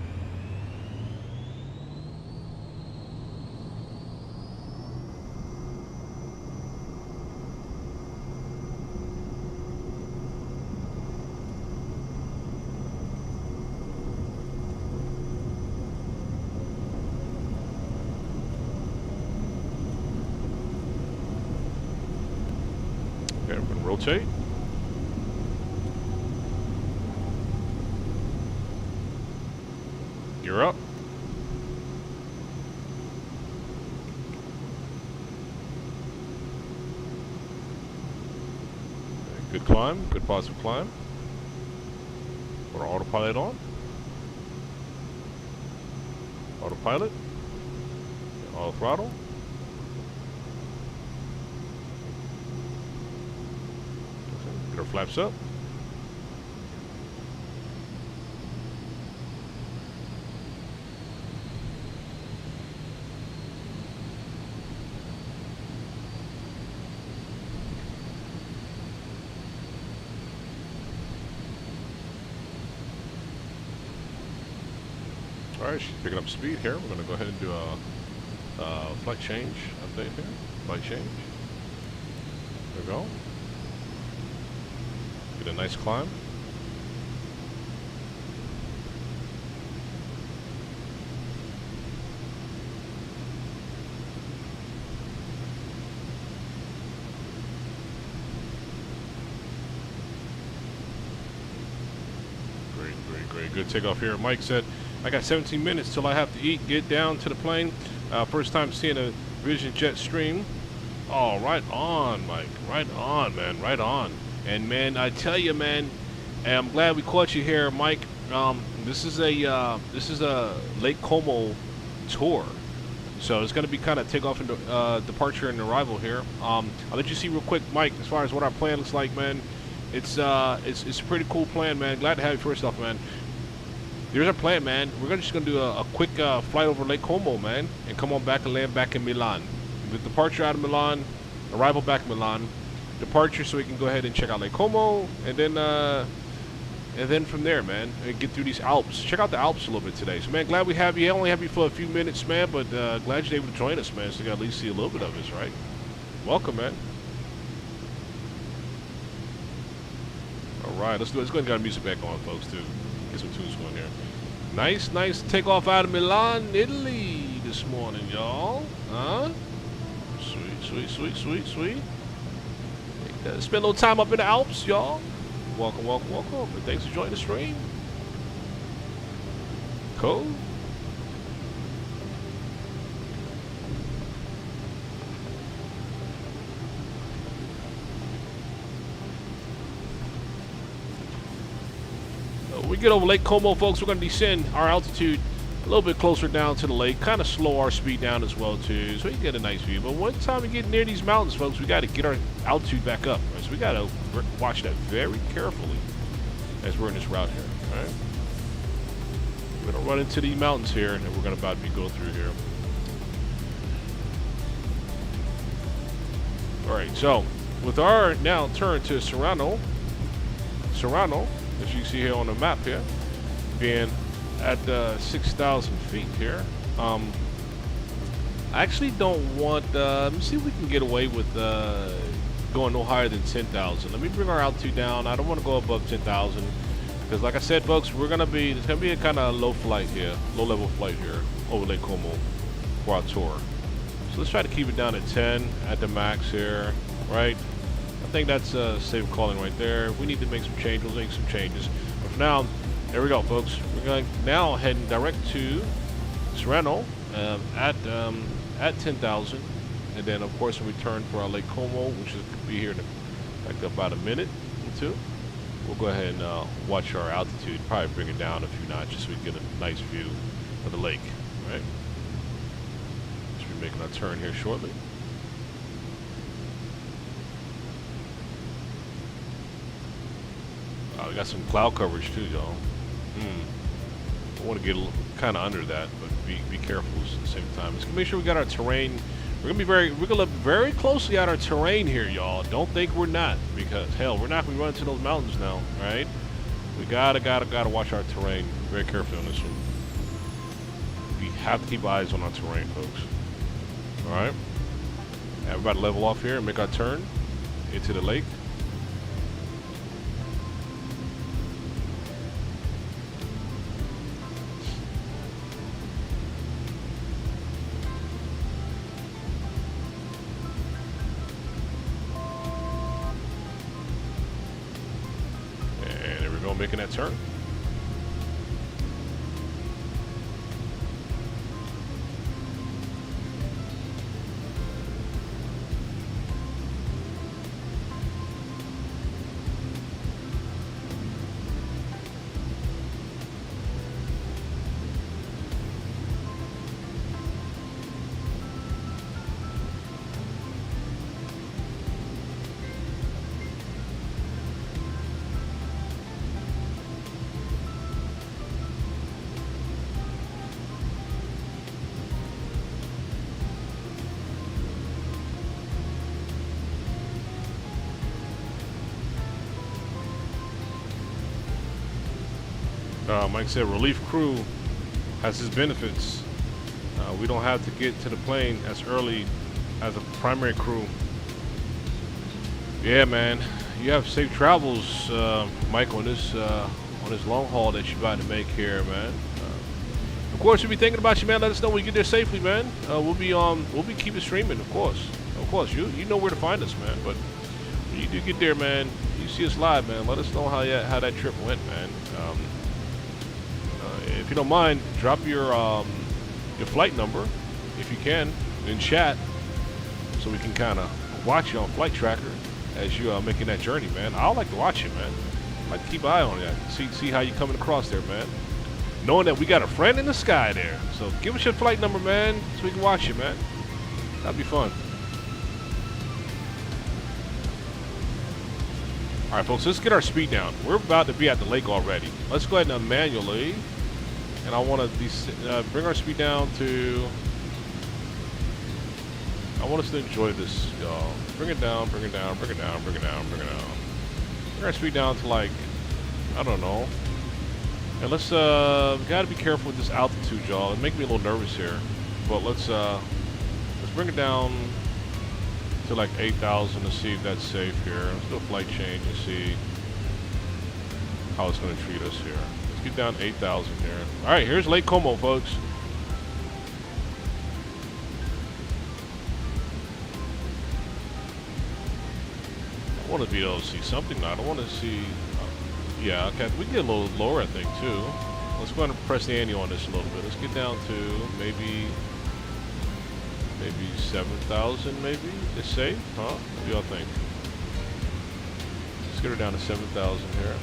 Okay, we're going to rotate. Gear up. Okay, good climb, good positive climb. Put our autopilot on. Autopilot. Auto throttle. Get our flaps up. Alright, she's picking up speed here. We're going to go ahead and do a flight change update here. Flight change. There we go. Get a nice climb. Great. Good takeoff here. Mike said, I got 17 minutes till I have to eat, get down to the plane. First time seeing a Vision Jet stream. Oh, right on, Mike. Right on, man. Right on. And, man, I tell you, man, I'm glad we caught you here, Mike. This is a Lake Como tour. So it's going to be kind of takeoff and departure and arrival here. I'll let you see real quick, Mike, as far as what our plan looks like, man. It's a pretty cool plan, man. Glad to have you first off, man. There's our plan, man. We're just going to do a quick flight over Lake Como, man, and come on back and land back in Milan. With departure out of Milan, arrival back in Milan, departure so we can go ahead and check out Lake Como, and then from there, man, and get through these Alps. Check out the Alps a little bit today. So, man, glad we have you. I only have you for a few minutes, man, but glad you're able to join us, man, so you can at least see a little bit of us, right? Welcome, man. All right, let's go ahead and get our music back on, folks, too. Get some tunes going here. Nice takeoff out of Milan, Italy. this morning, y'all. Huh? Sweet, sweet, sweet, sweet, sweet. Spend a little time up in the Alps, y'all. Welcome, welcome, welcome. And thanks for joining the stream. Cool. We get over Lake Como, folks. We're going to descend our altitude a little bit closer down to the lake, kind of slow our speed down as well too, so we can get a nice view. But one time we get near these mountains, folks, we got to get our altitude back up. Right? So we got to watch that very carefully as we're in this route here. All right, we're going to run into these mountains here, and we're going to about to go through here. All right, so with our now turn to Serrano, as you see here on the map here, being at 6,000 feet here. I actually don't want, let me see if we can get away with going no higher than 10,000. Let me bring our altitude down. I don't want to go above 10,000 because like I said, folks, it's going to be a kind of low flight here, low level flight here over Lake Como for our tour. So let's try to keep it down at 10 at the max here, right? I think that's safe calling right there. If we need to make some changes, we'll make some changes. But for now, there we go, folks. We're going now heading direct to Serrano at 10,000, and then of course when we turn for our Lake Como, which will be here in like about a minute or two, we'll go ahead and watch our altitude. Probably bring it down a few notches so we can get a nice view of the lake. Right? Should be making our turn here shortly. We got some cloud coverage too, y'all. I want to get kind of under that, but be careful at the same time. Let's make sure we got our terrain. We're gonna look very closely at our terrain here, y'all. Don't think we're not, because hell, we're not gonna run into those mountains now, right? We gotta watch our terrain very carefully on this one. We have to keep eyes on our terrain, folks. All right. Everybody level off here and make our turn into the lake. Making that turn. Like I said, relief crew has its benefits. We don't have to get to the plane as early as a primary crew. Yeah, man, you have safe travels, Mike, on this long haul that you're about to make here, man. Of course, we'll be thinking about you, man. Let us know when you get there safely, man. We'll be keeping streaming, of course. You know where to find us, man. But when you do get there, man, you see us live, man. Let us know how that trip went, man. If you don't mind, drop your flight number, if you can, in chat, so we can kind of watch you on Flight Tracker as you are making that journey, man. I like to watch you, man. I like to keep an eye on you, see how you coming across there, man. Knowing that we got a friend in the sky there, so give us your flight number, man, so we can watch you, man. That'd be fun. All right, folks, let's get our speed down. We're about to be at the lake already. Let's go ahead and manually. And I want to bring our speed down to. I want us to enjoy this, y'all. Bring it down, bring it down, bring it down, bring it down, bring it down. Bring our speed down to like, I don't know. And let's gotta be careful with this altitude, y'all. It makes me a little nervous here, but let's bring it down to like 8,000 to see if that's safe here. Let's do a flight change and see how it's gonna treat us here. Get down 8,000 here. All right, here's Lake Como, folks. want to be able to see something now. I don't want to see. Yeah, okay. We can get a little lower, I think, too. Let's go ahead and press the ante on this a little bit. Let's get down to maybe 7,000, maybe. It's safe, huh? What do y'all think? Let's get her down to 7,000 here.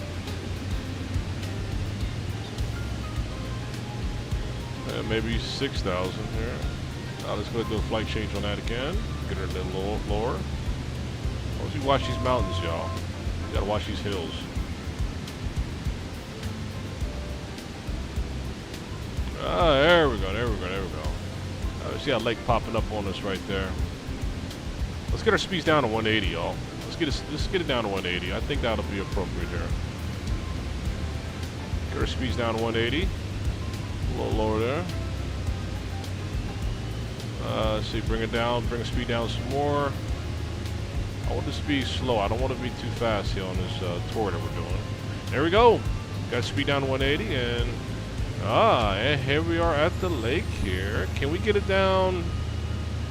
Maybe 6,000 here. Let's go ahead and do a flight change on that again. Get her a little lower. Once you watch these mountains, y'all. You gotta watch these hills. There we go, there we go, there we go. See that lake popping up on us right there. Let's get our speeds down to 180, y'all. Let's get it down to 180. I think that'll be appropriate here. Get our speeds down to 180. A little lower there. Let's see, bring it down, bring the speed down some more. I want this to be slow. I don't want to be too fast here on this tour that we're doing. There we go. Got speed down to 180 and here we are at the lake here. Can we get it down?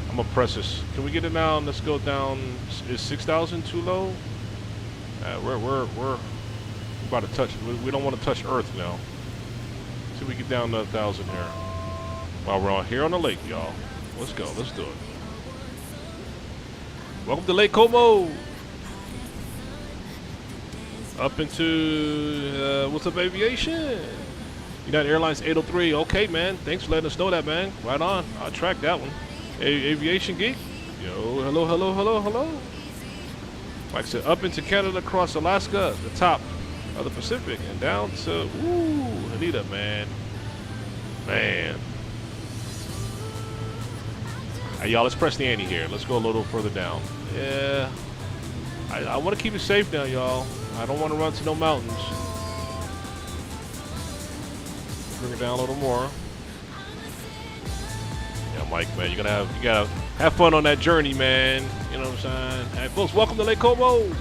I'm gonna press this. Can we get it down? Let's go down. Is 6,000 too low? We're about to touch. We don't want to touch Earth now. See if we get down to 1,000 here. While we're on here on the lake, y'all. Let's go. Let's do it. Welcome to Lake Como. Up into what's up, aviation? United Airlines 803. Okay, man. Thanks for letting us know that, man. Right on. I'll track that one. Aviation geek. Yo, hello, hello, hello, hello. Like I said, up into Canada, across Alaska, the top of the Pacific, and down to Anita, man. Man. Hey, y'all, let's press the ante here. Let's go a little further down. Yeah. I want to keep it safe now, y'all. I don't want to run to no mountains. Bring it down a little more. Yeah, Mike, man, you gotta have fun on that journey, man. You know what I'm saying? Hey, folks, welcome to Lake Como.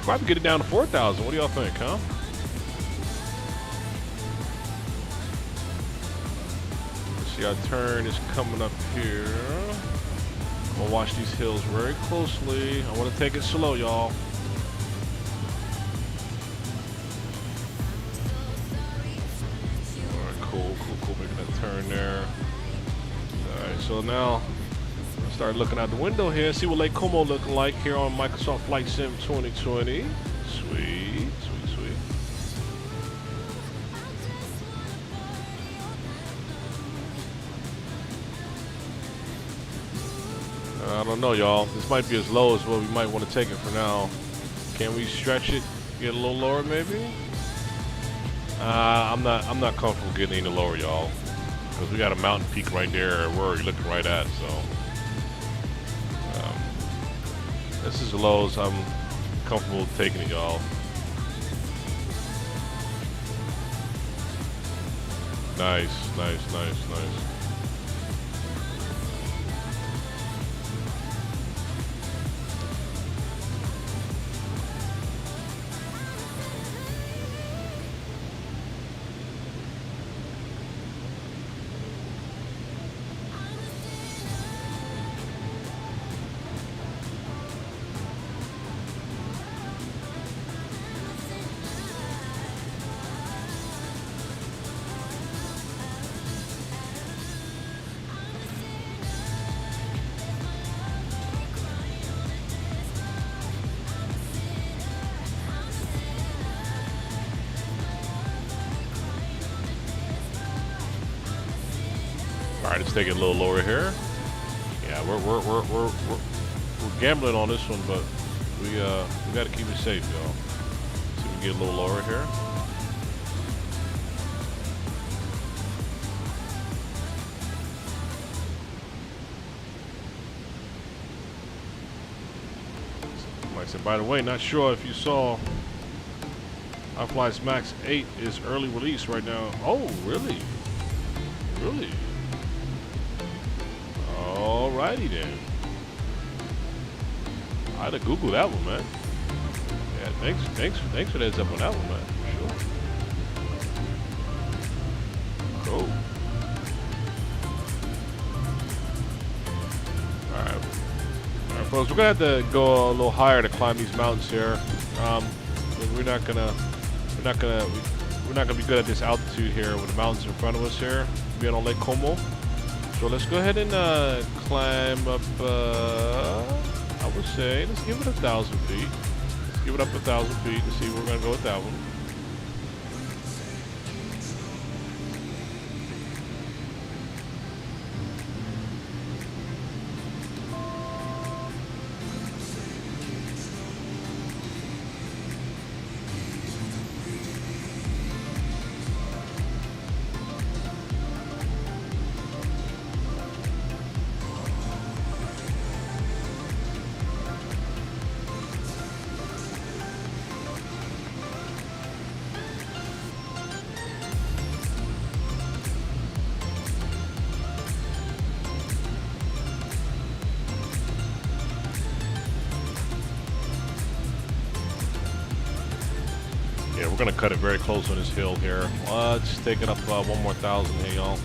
Probably get it down to 4,000. What do y'all think, huh? Let's see, our turn is coming up here. I'm gonna watch these hills very closely. I want to take it slow, y'all. Cool, making that turn there. Alright, so now I'll start looking out the window here, see what Lake Como looking like here on Microsoft Flight Sim 2020. Sweet. I don't know, y'all. This might be as low as what we might want to take it for now. Can we stretch it, get a little lower maybe? I'm not comfortable getting any lower, y'all, because we got a mountain peak right there we're looking right at. So this is as low as I'm comfortable taking it, y'all. Nice. All right, let's take it a little lower here. Yeah, we're gambling on this one, but we got to keep it safe, y'all. See if we can get a little lower here. Like I said, by the way, not sure if you saw, our Flights Max 8 is early release right now. Oh, really? Really? Alrighty then. I had to Google that one, man. Yeah, thanks for the heads up on that one, man. For sure. Cool. Folks, we're gonna have to go a little higher to climb these mountains here. We're not gonna be good at this altitude here with the mountains in front of us here, being on Lake Como. So let's go ahead and climb up. I would say let's give it 1,000 feet. Let's give it up 1,000 feet to see where we're gonna go with that one. Yeah, we're gonna cut it very close on this hill here. Let's take it up one more 1,000 here, y'all.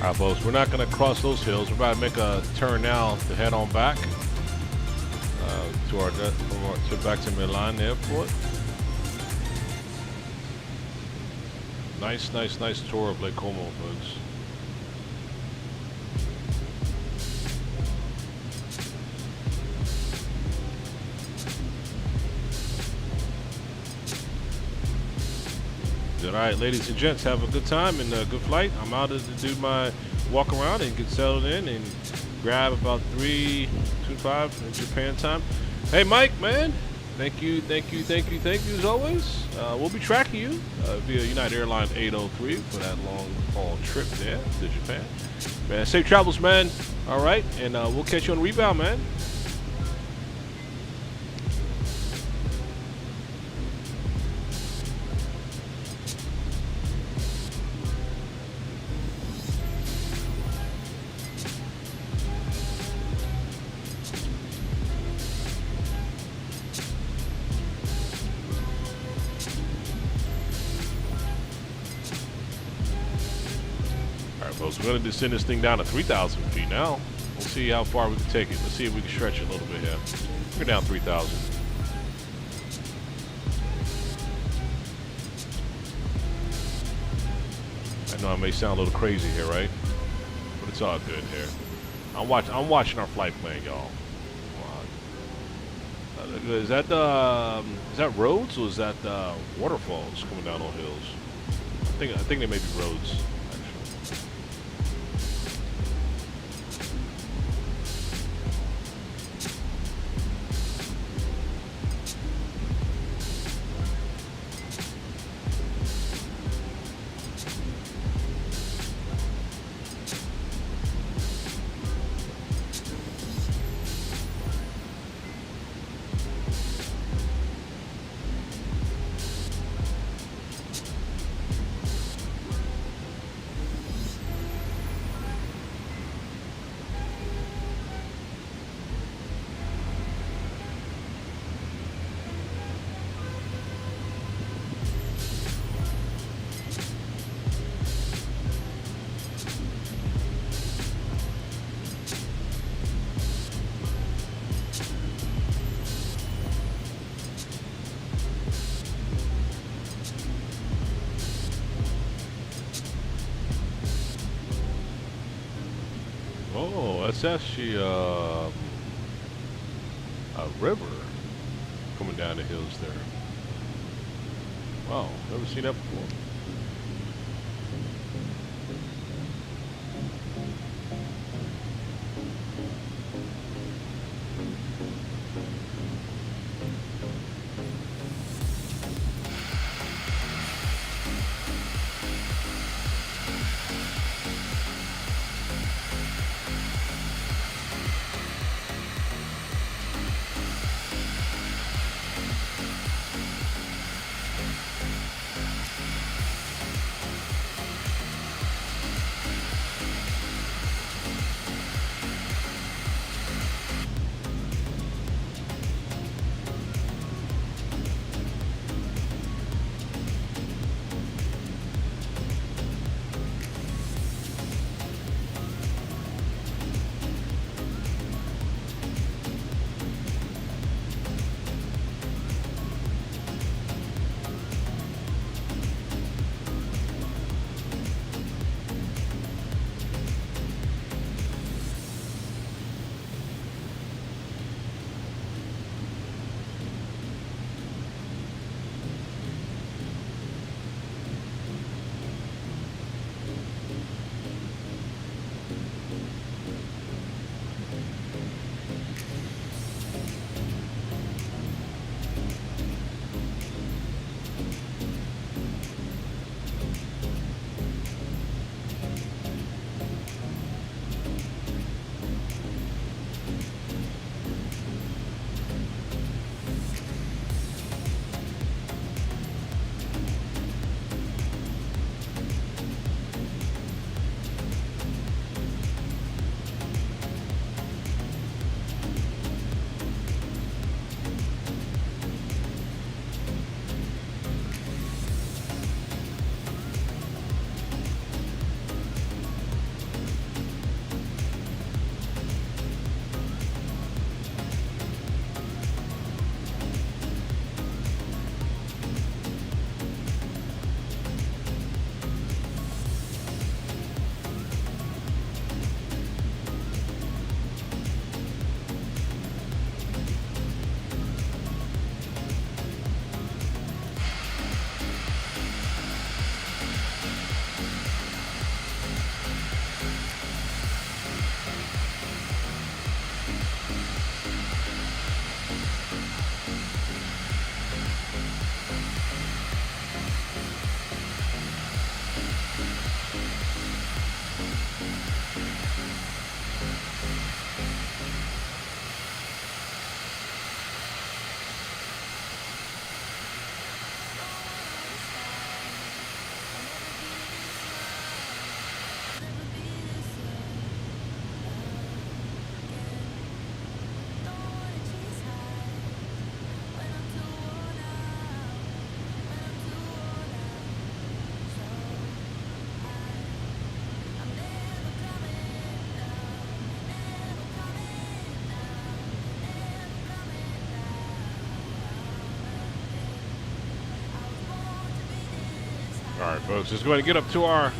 Alright, folks, we're not going to cross those hills. We're about to make a turn now to head on back back to Milan Airport. Nice tour of Lake Como, folks. All right, ladies and gents, have a good time and a good flight. I'm out to do my walk around and get settled in and grab about 3:25 in Japan time. Hey, Mike, man, thank you as always. We'll be tracking you via United Airlines 803 for that long haul trip there to Japan. Man, safe travels, man. All right, and we'll catch you on rebound, man. We're going to descend this thing down to 3,000 feet now. We'll see how far we can take it. Let's see if we can stretch it a little bit here. We're down 3,000. I know I may sound a little crazy here, right? But it's all good here. I'm watching our flight plan, y'all. Is that roads or is that waterfalls coming down on hills? I think they may be roads. Oh, that's actually a river coming down the hills there. Wow, never seen that before. Alright folks, let's go ahead and get up to our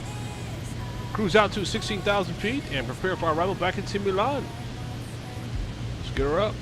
cruise out to 16,000 feet and prepare for our arrival back into Milan. Let's get her up.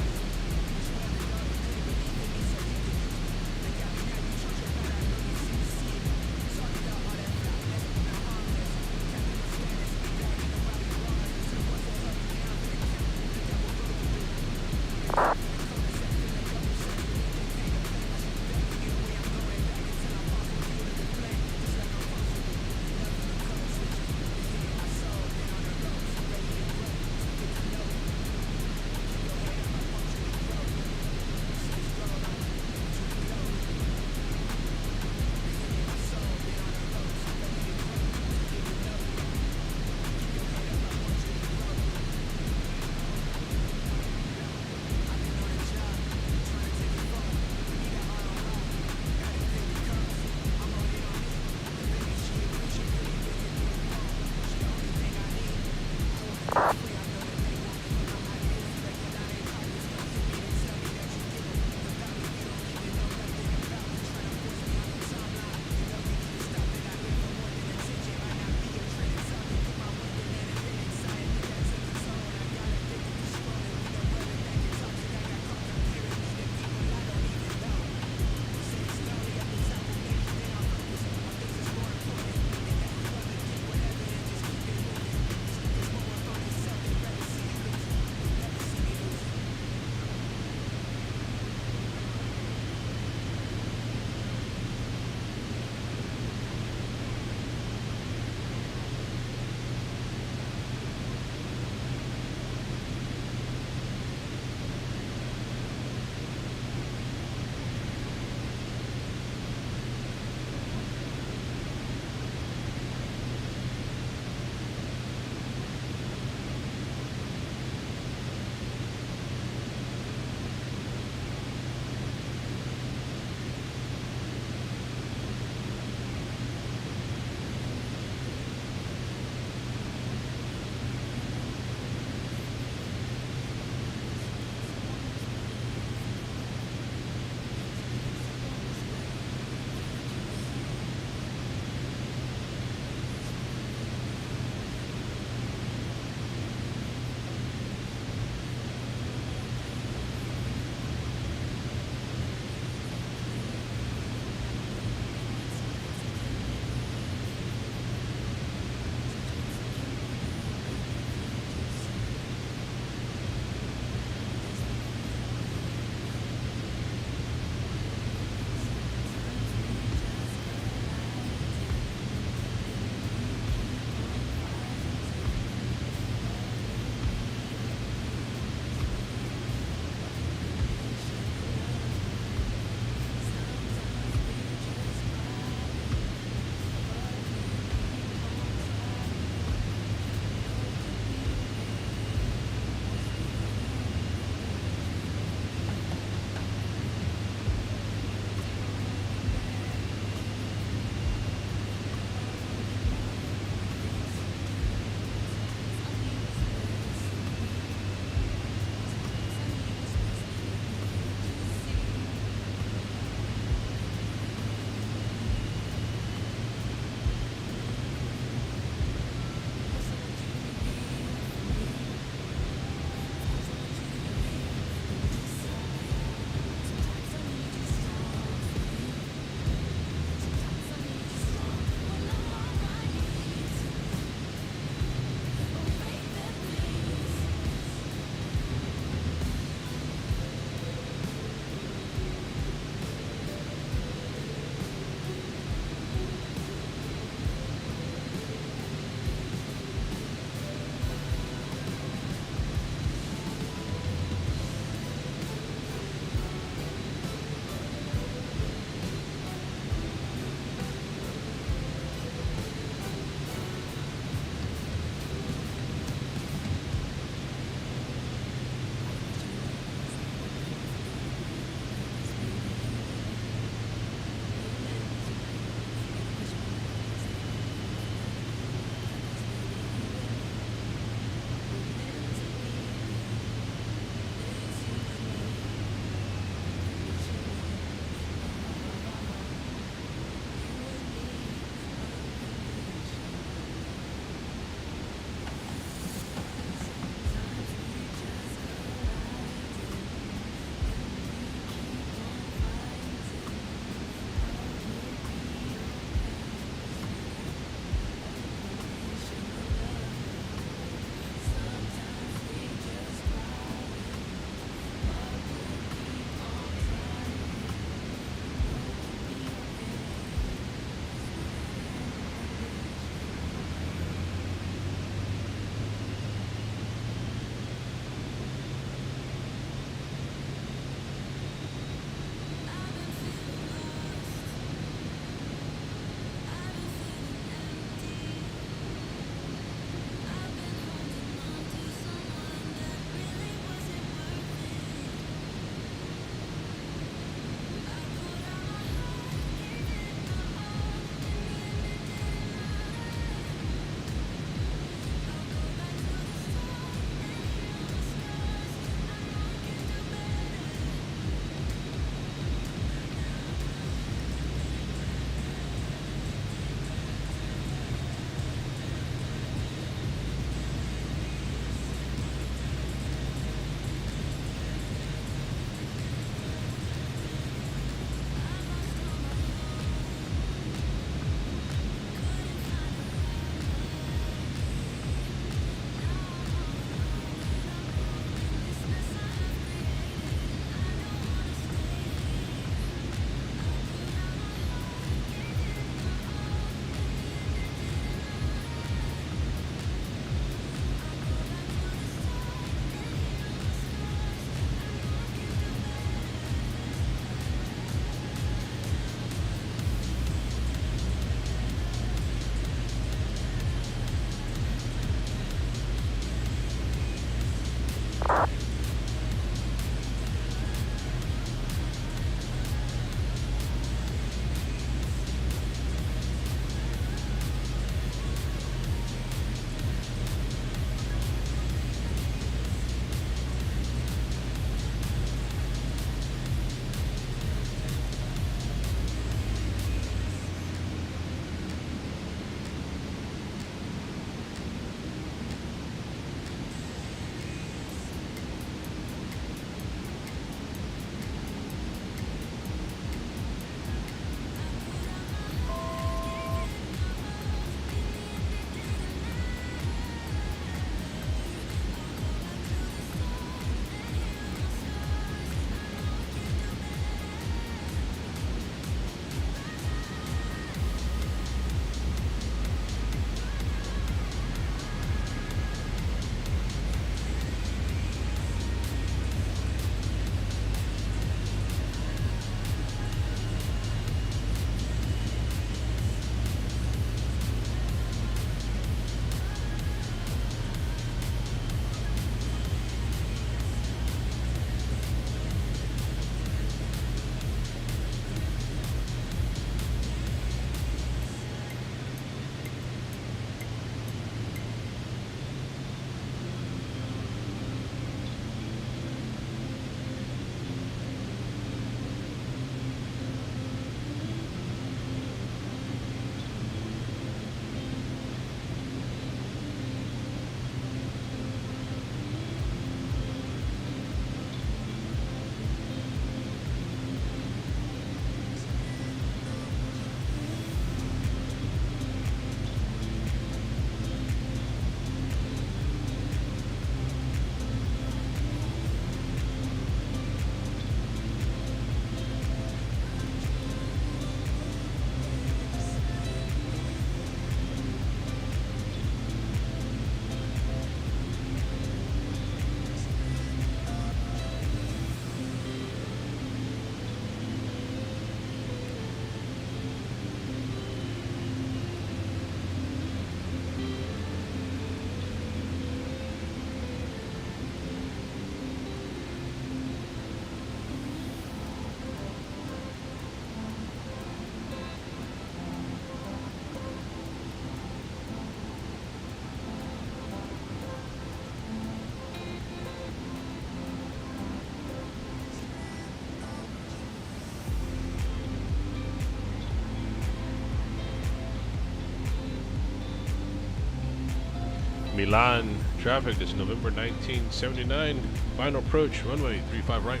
Milan traffic. This is November 1979. Final approach, runway 35 right.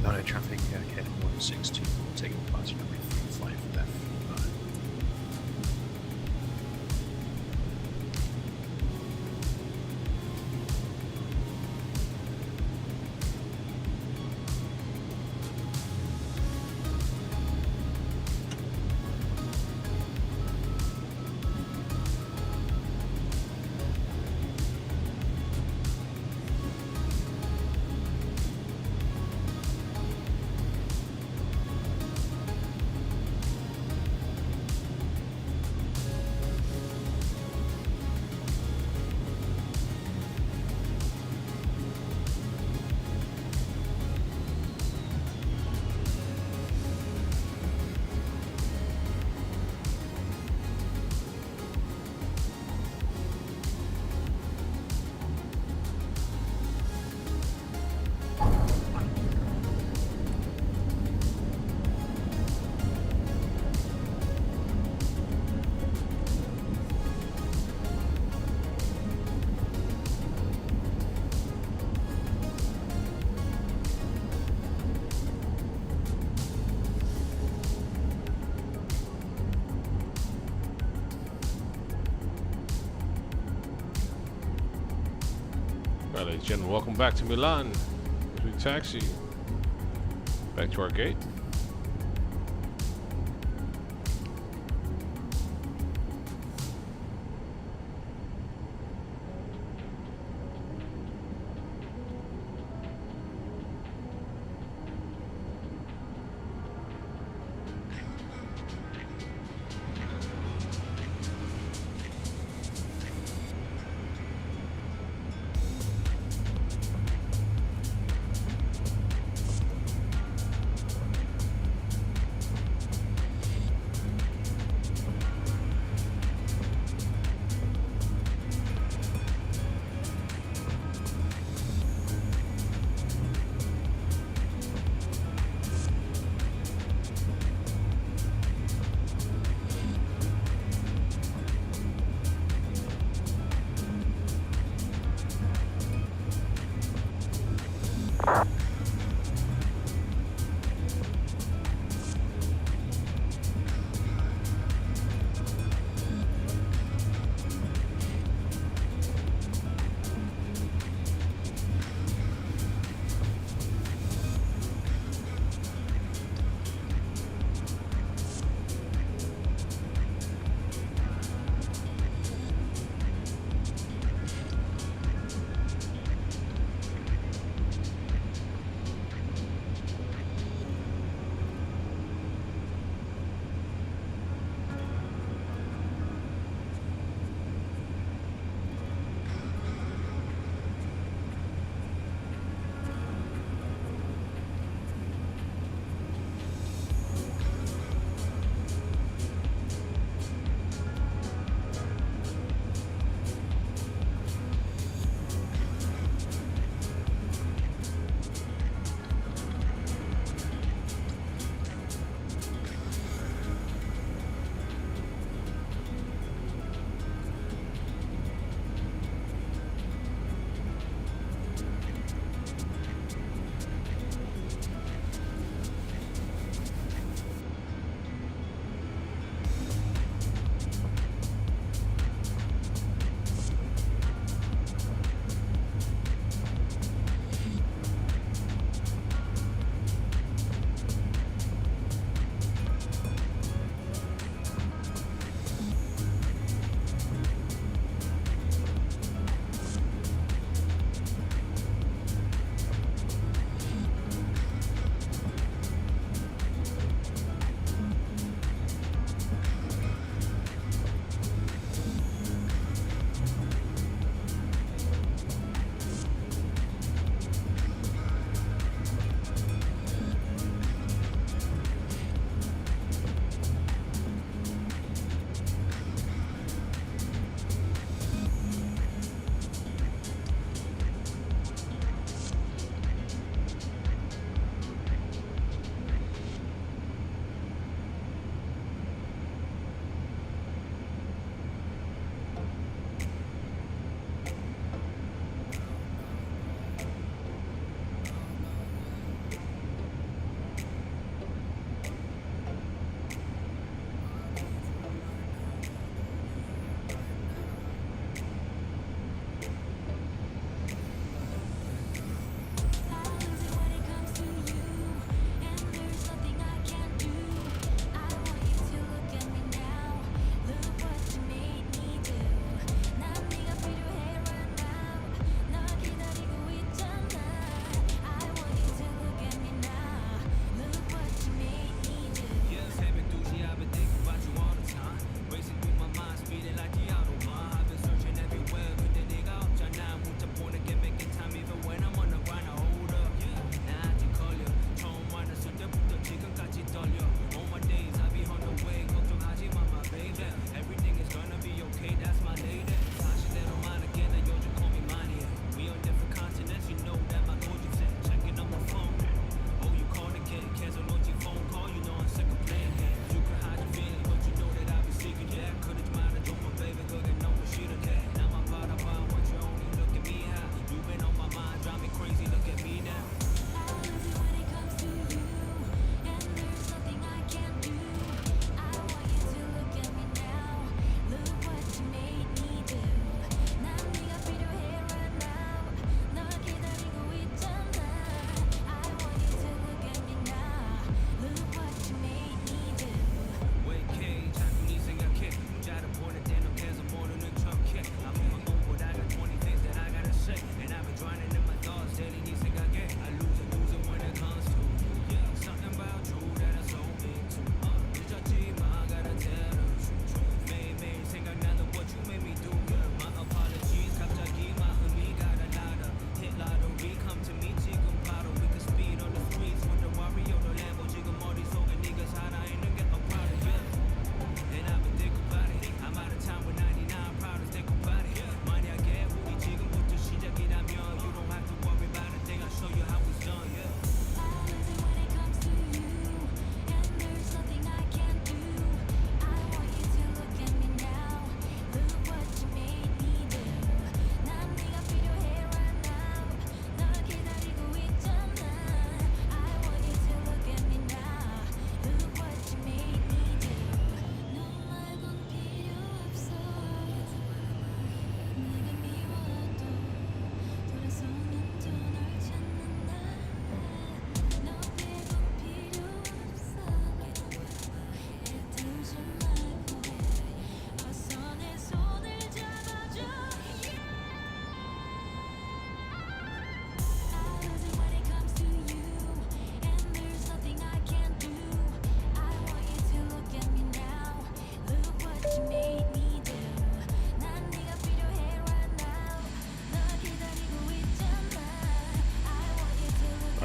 Line traffic, KM 162, taking departure number 35 left. Right, ladies and gentlemen, welcome back to Milan. As we taxi back to our gate.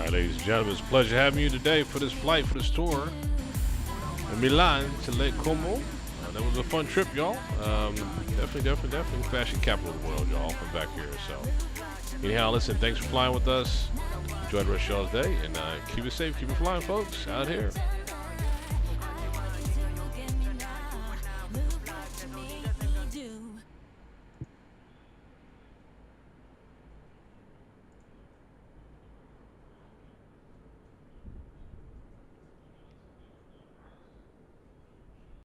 Alright, ladies and gentlemen, it's a pleasure having you today for this flight, for this tour. In Milan to Lake Como. That was a fun trip, y'all. Definitely fashion capital of the world, y'all. I'm back here, so. Anyhow, listen, thanks for flying with us. Enjoy the rest of y'all's day, and keep it safe, keep it flying, folks, out here.